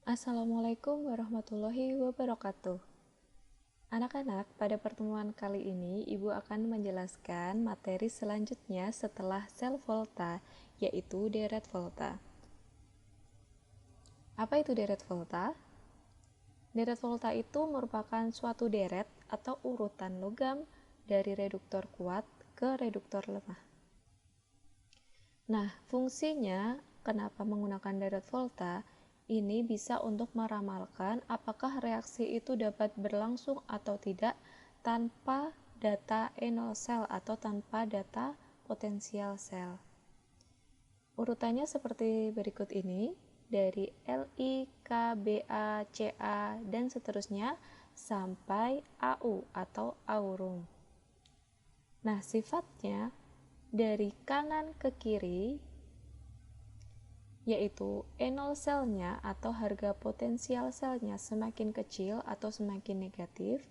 Assalamualaikum warahmatullahi wabarakatuh. Anak-anak, pada pertemuan kali ini Ibu akan menjelaskan materi selanjutnya setelah sel volta, yaitu deret volta. Apa itu deret volta? Deret volta itu merupakan suatu deret atau urutan logam dari reduktor kuat ke reduktor lemah. Nah, fungsinya kenapa menggunakan deret volta? Ini bisa untuk meramalkan apakah reaksi itu dapat berlangsung atau tidak tanpa data enol sel atau tanpa data potensial sel. Urutannya seperti berikut ini, dari Li, K, Ba, Ca, dan seterusnya sampai Au atau aurum. Nah, sifatnya dari kanan ke kiri, yaitu enol selnya atau harga potensial selnya semakin kecil atau semakin negatif,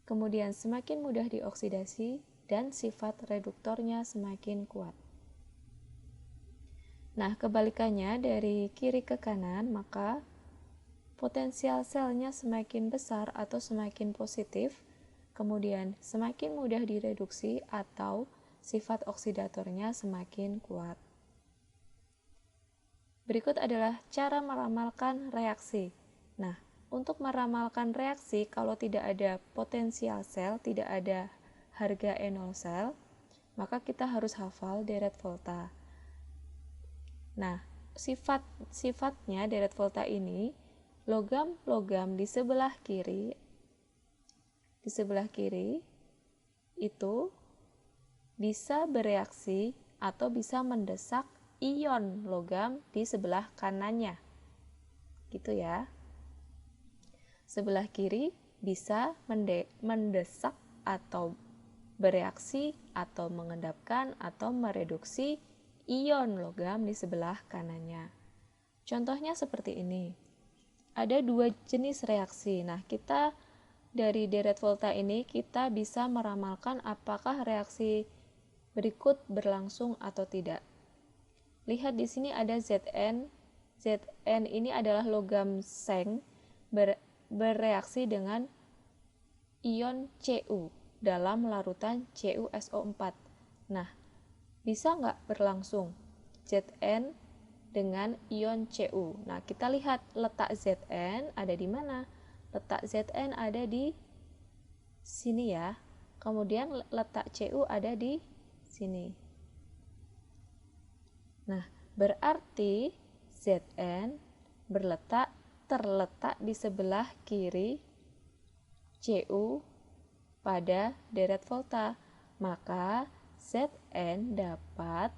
kemudian semakin mudah dioksidasi, dan sifat reduktornya semakin kuat. Nah, kebalikannya dari kiri ke kanan, maka potensial selnya semakin besar atau semakin positif, kemudian semakin mudah direduksi atau sifat oksidatornya semakin kuat. Berikut adalah cara meramalkan reaksi. Nah, untuk meramalkan reaksi kalau tidak ada potensial sel, tidak ada harga enol sel, maka kita harus hafal deret volta. Nah, sifat-sifatnya deret volta ini, logam-logam di sebelah kiri itu bisa bereaksi atau bisa mendesak ion logam di sebelah kanannya. Gitu ya. Sebelah kiri bisa mendesak atau bereaksi atau mengendapkan atau mereduksi ion logam di sebelah kanannya. Contohnya seperti ini. Ada dua jenis reaksi. Nah, kita dari deret volta ini kita bisa meramalkan apakah reaksi berikut berlangsung atau tidak. Lihat di sini ada Zn. Zn ini adalah logam seng bereaksi dengan ion Cu dalam larutan CuSO4. Nah, bisa nggak berlangsung Zn dengan ion Cu? Nah, kita lihat letak Zn ada di mana? Letak Zn ada di sini ya. Kemudian letak Cu ada di sini. Nah, berarti Zn terletak di sebelah kiri Cu pada deret volta. Maka Zn dapat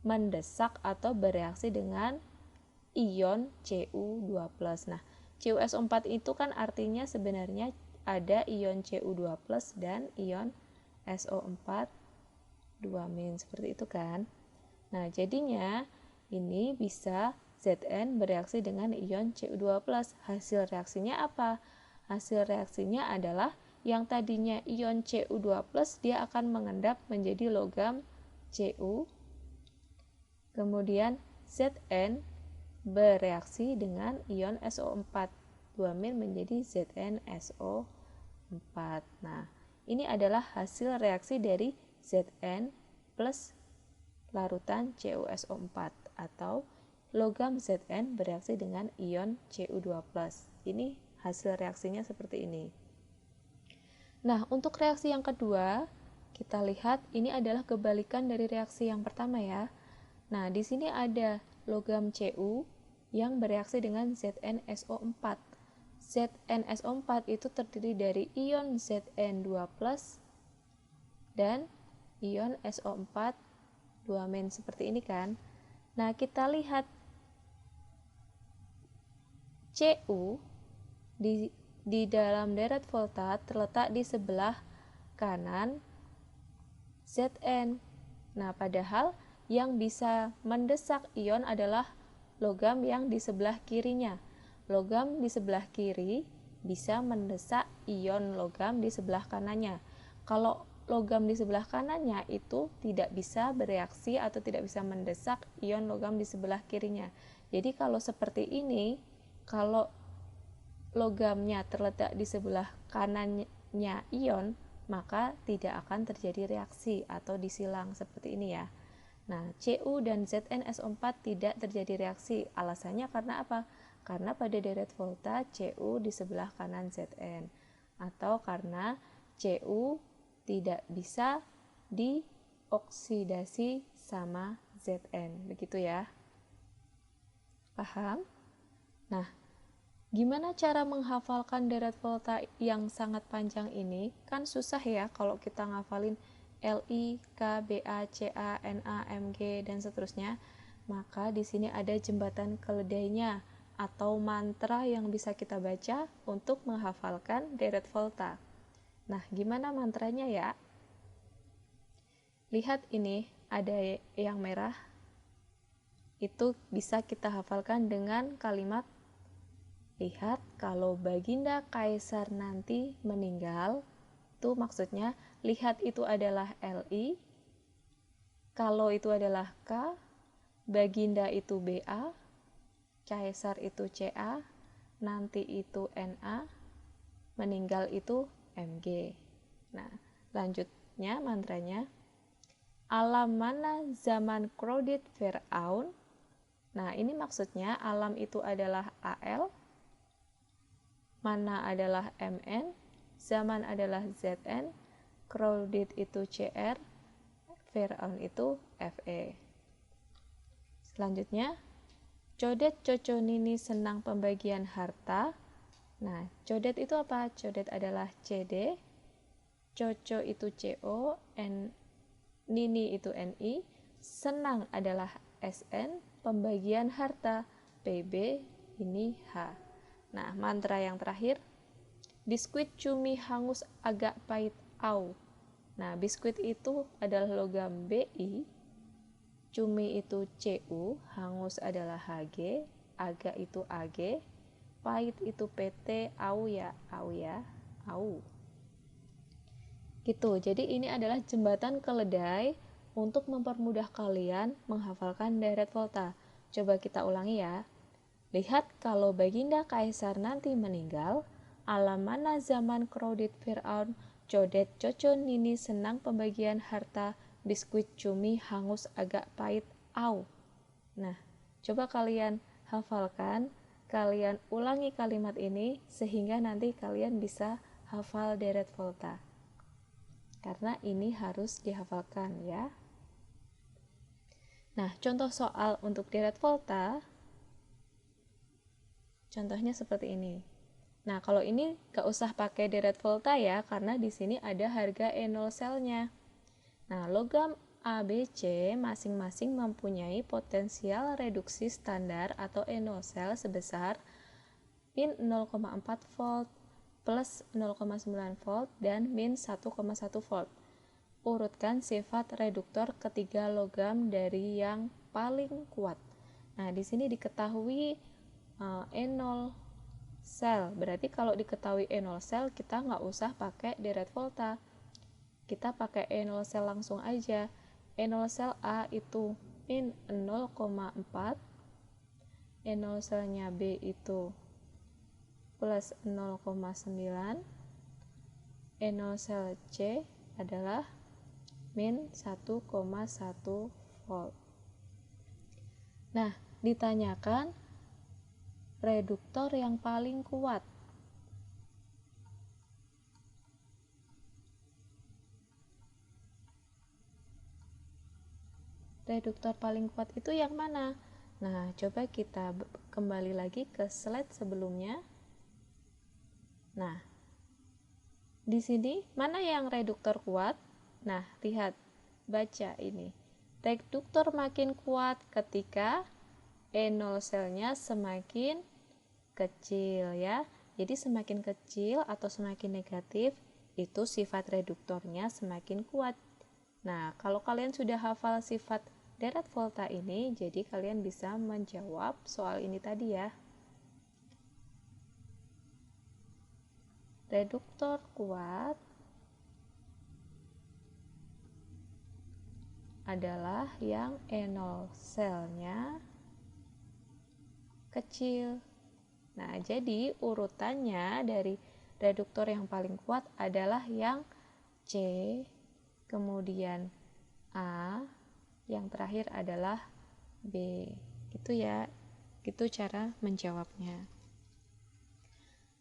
mendesak atau bereaksi dengan ion Cu2+. Nah, CuSO4 itu kan artinya sebenarnya ada ion Cu2+ dan ion SO4 2- seperti itu kan. Nah, jadinya ini bisa Zn bereaksi dengan ion Cu2+. Hasil reaksinya apa? Hasil reaksinya adalah yang tadinya ion Cu2+, dia akan mengendap menjadi logam Cu. Kemudian Zn bereaksi dengan ion SO4 2- menjadi ZnSO4. Nah, ini adalah hasil reaksi dari Zn plus larutan CuSO4 atau logam Zn bereaksi dengan ion Cu2+. Ini hasil reaksinya seperti ini. Nah, untuk reaksi yang kedua, kita lihat ini adalah kebalikan dari reaksi yang pertama ya. Nah, di sini ada logam Cu yang bereaksi dengan ZnSO4. ZnSO4 itu terdiri dari ion Zn2+ dan ion SO4 2- seperti ini kan. Nah, kita lihat Cu di dalam deret volta terletak di sebelah kanan Zn. Nah, padahal yang bisa mendesak ion adalah logam yang di sebelah kirinya. Logam di sebelah kiri bisa mendesak ion logam di sebelah kanannya. Kalau logam di sebelah kanannya itu tidak bisa bereaksi atau tidak bisa mendesak ion logam di sebelah kirinya. Jadi kalau seperti ini, kalau logamnya terletak di sebelah kanannya ion, maka tidak akan terjadi reaksi atau disilang seperti ini ya. Nah, Cu dan ZnSO4 tidak terjadi reaksi. Alasannya karena apa? Karena pada deret volta Cu di sebelah kanan Zn, atau karena Cu tidak bisa dioksidasi sama Zn. Begitu ya. Paham? Nah, gimana cara menghafalkan deret volta yang sangat panjang ini? Kan susah ya kalau kita ngafalin Li, K, Ba, Ca, Na, Mg, dan seterusnya. Maka di sini ada jembatan keledainya atau mantra yang bisa kita baca untuk menghafalkan deret volta. Nah, gimana mantranya ya? Lihat ini, ada yang merah. Itu bisa kita hafalkan dengan kalimat lihat kalau Baginda Kaisar nanti meninggal, itu maksudnya lihat itu adalah Li, kalau itu adalah K, Baginda itu Ba, Kaisar itu Ca, nanti itu Na, meninggal itu Mg. Nah, lanjutnya mantranya, alam mana zaman crowded Fir'aun. Nah, ini maksudnya alam itu adalah Al, mana adalah Mn, zaman adalah Zn, crowded itu Cr, Fir'aun itu Fe. Selanjutnya, codet coco nini senang pembagian harta. Nah, codet itu apa? Codet adalah Cd, coco itu Co, nini itu Ni, senang adalah Sn, pembagian harta Pb, ini H. Nah, mantra yang terakhir, biskuit cumi hangus agak pahit au. Nah, biskuit itu adalah logam Bi, cumi itu Cu, hangus adalah Hg, agak itu Ag, pahit itu PT, au ya, au. Gitu. Jadi ini adalah jembatan keledai untuk mempermudah kalian menghafalkan deret volta. Coba kita ulangi ya. Lihat kalau Baginda Kaisar nanti meninggal, alam mana zaman crowded Fir'aun, codet coco nini senang pembagian harta, biskuit cumi hangus agak pahit au. Nah, coba kalian hafalkan, kalian ulangi kalimat ini sehingga nanti kalian bisa hafal deret volta. Karena ini harus dihafalkan ya. Nah, contoh soal untuk deret volta, contohnya seperti ini. Nah, kalau ini gak usah pakai deret volta ya, karena di sini ada harga E0 selnya. Nah, logam A, B, C masing-masing mempunyai potensial reduksi standar atau E0 sel sebesar min 0,4 volt, plus 0,9 volt, dan min 1,1 volt. Urutkan sifat reduktor ketiga logam dari yang paling kuat. Nah, di sini diketahui E0 sel. Berarti kalau diketahui E0 sel, kita nggak usah pakai deret volta. Kita pakai E0 sel langsung aja. E0 sel A itu min 0,4, E0 selnya B itu plus 0,9, E0 sel C adalah min 1,1 volt. Nah, ditanyakan reduktor yang paling kuat. Reduktor paling kuat itu yang mana? Nah, coba kita kembali lagi ke slide sebelumnya. Nah, di sini mana yang reduktor kuat? Nah, lihat, baca ini. Reduktor makin kuat ketika E0 selnya semakin kecil ya. Jadi semakin kecil atau semakin negatif, itu sifat reduktornya semakin kuat. Nah, kalau kalian sudah hafal sifat deret volta ini, jadi kalian bisa menjawab soal ini tadi ya. Reduktor kuat adalah yang E0 selnya kecil. Nah, jadi urutannya dari reduktor yang paling kuat adalah yang C, kemudian A, yang terakhir adalah B. Gitu ya. Gitu cara menjawabnya.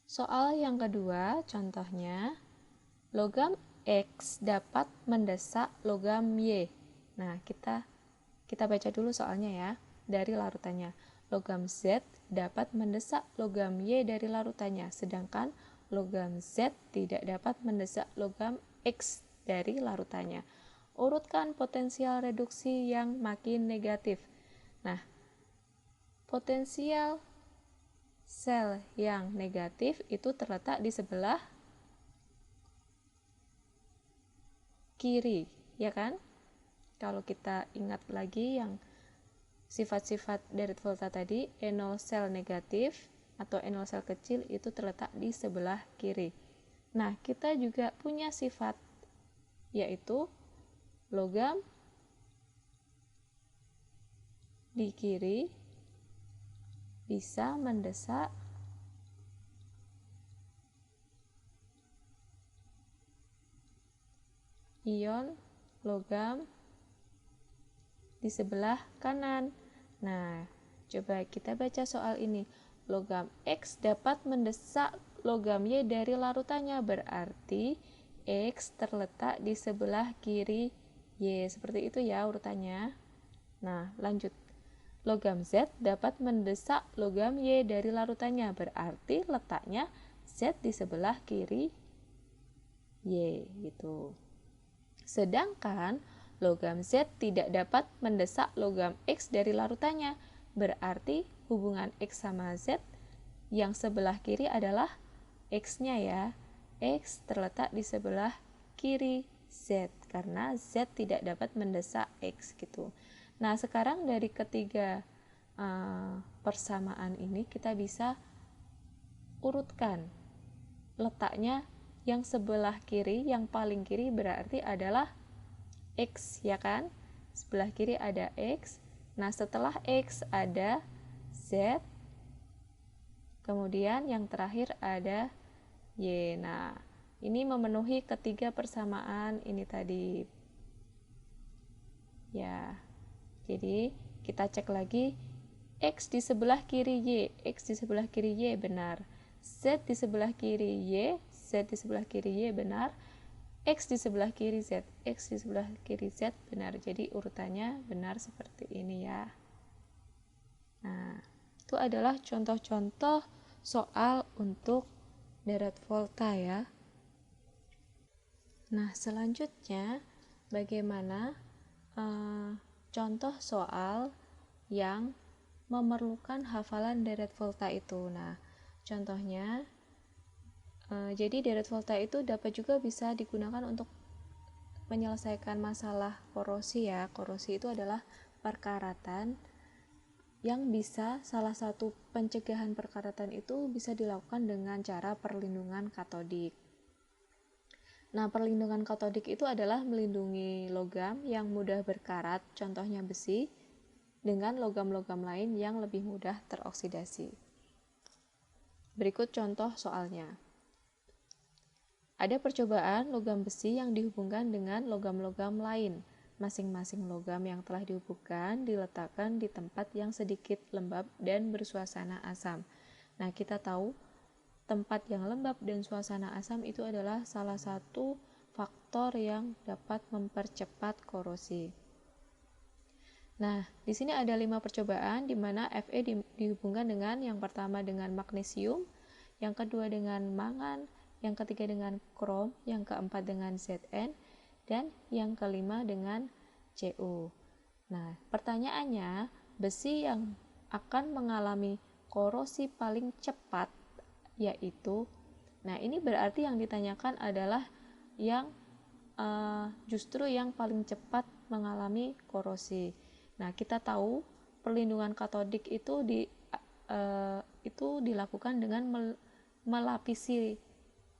Soal yang kedua, contohnya logam X dapat mendesak logam Y. Nah, kita baca dulu soalnya ya, dari larutannya. Logam Z dapat mendesak logam Y dari larutannya, sedangkan logam Z tidak dapat mendesak logam X dari larutannya. Urutkan potensial reduksi yang makin negatif. Nah, potensial sel yang negatif itu terletak di sebelah kiri, ya kan? Kalau kita ingat lagi yang sifat-sifat deret volta tadi, E0 sel negatif atau E0 sel kecil itu terletak di sebelah kiri. Nah, kita juga punya sifat, yaitu logam di kiri bisa mendesak ion logam di sebelah kanan. Nah, coba kita baca soal ini. Logam X dapat mendesak logam Y dari larutannya, berarti X terletak di sebelah kiri Y. Seperti itu ya urutannya. Nah, lanjut. Logam Z dapat mendesak logam Y dari larutannya, berarti letaknya Z di sebelah kiri Y gitu. Sedangkan logam Z tidak dapat mendesak logam X dari larutannya, berarti hubungan X sama Z yang sebelah kiri adalah X-nya ya. X terletak di sebelah kiri Z, karena Z tidak dapat mendesak X gitu. Nah, sekarang dari ketiga persamaan ini kita bisa urutkan letaknya. Yang sebelah kiri, yang paling kiri berarti adalah X, ya kan? Sebelah kiri ada X. Nah, setelah X ada Z. Kemudian yang terakhir ada Y. Nah, ini memenuhi ketiga persamaan ini tadi. Ya. Jadi, kita cek lagi X di sebelah kiri Y. X di sebelah kiri Y benar. Z di sebelah kiri Y. Z di sebelah kiri Y benar. X di sebelah kiri Z, X di sebelah kiri Z benar. Jadi urutannya benar seperti ini ya. Nah, itu adalah contoh-contoh soal untuk deret volta ya. Nah, selanjutnya bagaimana contoh soal yang memerlukan hafalan deret volta itu. Nah, contohnya jadi deret volta itu dapat juga bisa digunakan untuk menyelesaikan masalah korosi ya. Korosi itu adalah perkaratan yang bisa, salah satu pencegahan perkaratan itu bisa dilakukan dengan cara perlindungan katodik. Nah, perlindungan katodik itu adalah melindungi logam yang mudah berkarat, contohnya besi, dengan logam-logam lain yang lebih mudah teroksidasi. Berikut contoh soalnya. Ada percobaan logam besi yang dihubungkan dengan logam-logam lain. Masing-masing logam yang telah dihubungkan diletakkan di tempat yang sedikit lembab dan bersuasana asam. Nah, kita tahu tempat yang lembab dan suasana asam itu adalah salah satu faktor yang dapat mempercepat korosi. Nah, di sini ada 5 percobaan di mana Fe dihubungkan dengan yang pertama dengan magnesium, yang kedua dengan mangan, yang ketiga dengan krom, yang keempat dengan Zn, dan yang kelima dengan Cu. Nah, pertanyaannya, besi yang akan mengalami korosi paling cepat yaitu, nah ini berarti yang ditanyakan adalah yang justru yang paling cepat mengalami korosi. Nah, kita tahu perlindungan katodik itu dilakukan dengan melapisi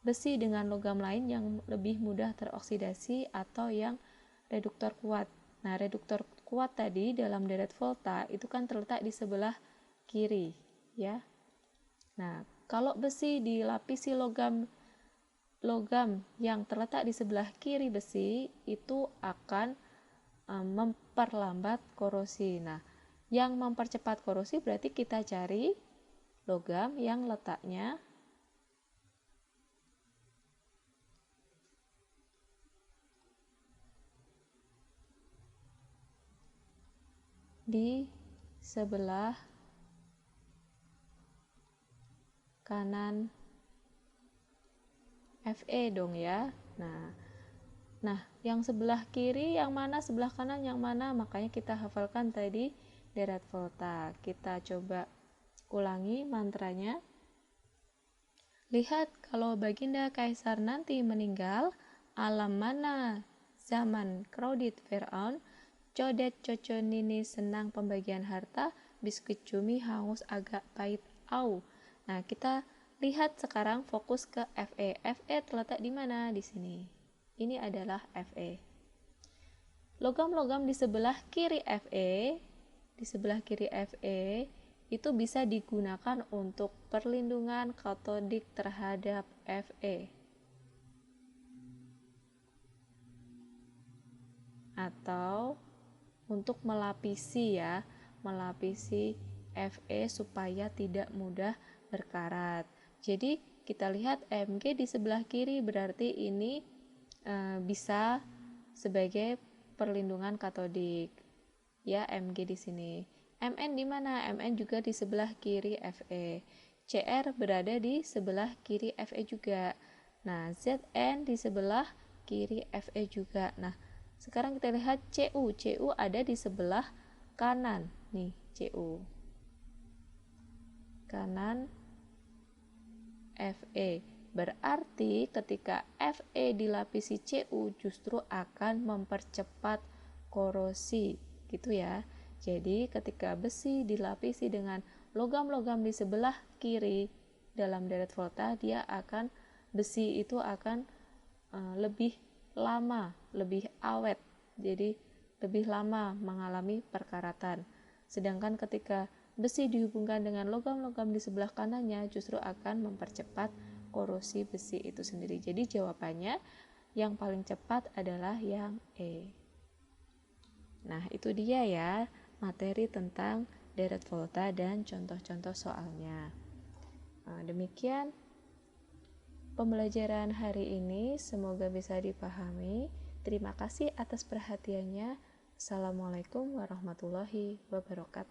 besi dengan logam lain yang lebih mudah teroksidasi atau yang reduktor kuat. Nah, reduktor kuat tadi dalam deret volta itu kan terletak di sebelah kiri. ya. Nah, kalau besi dilapisi logam yang terletak di sebelah kiri besi itu akan memperlambat korosi. Nah, yang mempercepat korosi berarti kita cari logam yang letaknya di sebelah kanan Fe dong ya. Nah, yang sebelah kiri yang mana, sebelah kanan yang mana? Makanya kita hafalkan tadi deret volta. Kita coba ulangi mantranya. Lihat, kalau Baginda Kaisar nanti meninggal, alam mana zaman crowded Fir'aun, codet coco nini senang pembagian harta, biskuit cumi hangus agak pahit au. Nah, kita lihat sekarang fokus ke Fe. Fe terletak di mana? Di sini. Ini adalah Fe. Logam-logam di sebelah kiri Fe, itu bisa digunakan untuk perlindungan katodik terhadap Fe. Atau untuk melapisi Fe supaya tidak mudah berkarat. Jadi kita lihat Mg di sebelah kiri berarti ini bisa sebagai perlindungan katodik. Ya, Mg di sini. Mn di mana? Mn juga di sebelah kiri Fe. Cr berada di sebelah kiri Fe juga. Nah, Zn di sebelah kiri Fe juga. Nah, sekarang kita lihat Cu. Cu ada di sebelah kanan. Nih, Cu. Kanan Fe. Berarti ketika Fe dilapisi Cu justru akan mempercepat korosi, gitu ya. Jadi ketika besi dilapisi dengan logam-logam di sebelah kiri dalam deret volta, besi itu akan lebih lama, lebih awet. Jadi lebih lama mengalami perkaratan. Sedangkan ketika besi dihubungkan dengan logam-logam di sebelah kanannya justru akan mempercepat korosi besi itu sendiri. Jadi jawabannya yang paling cepat adalah yang E. Nah, itu dia ya materi tentang deret volta dan contoh-contoh soalnya. Demikian pembelajaran hari ini, semoga bisa dipahami. Terima kasih atas perhatiannya. Assalamualaikum warahmatullahi wabarakatuh.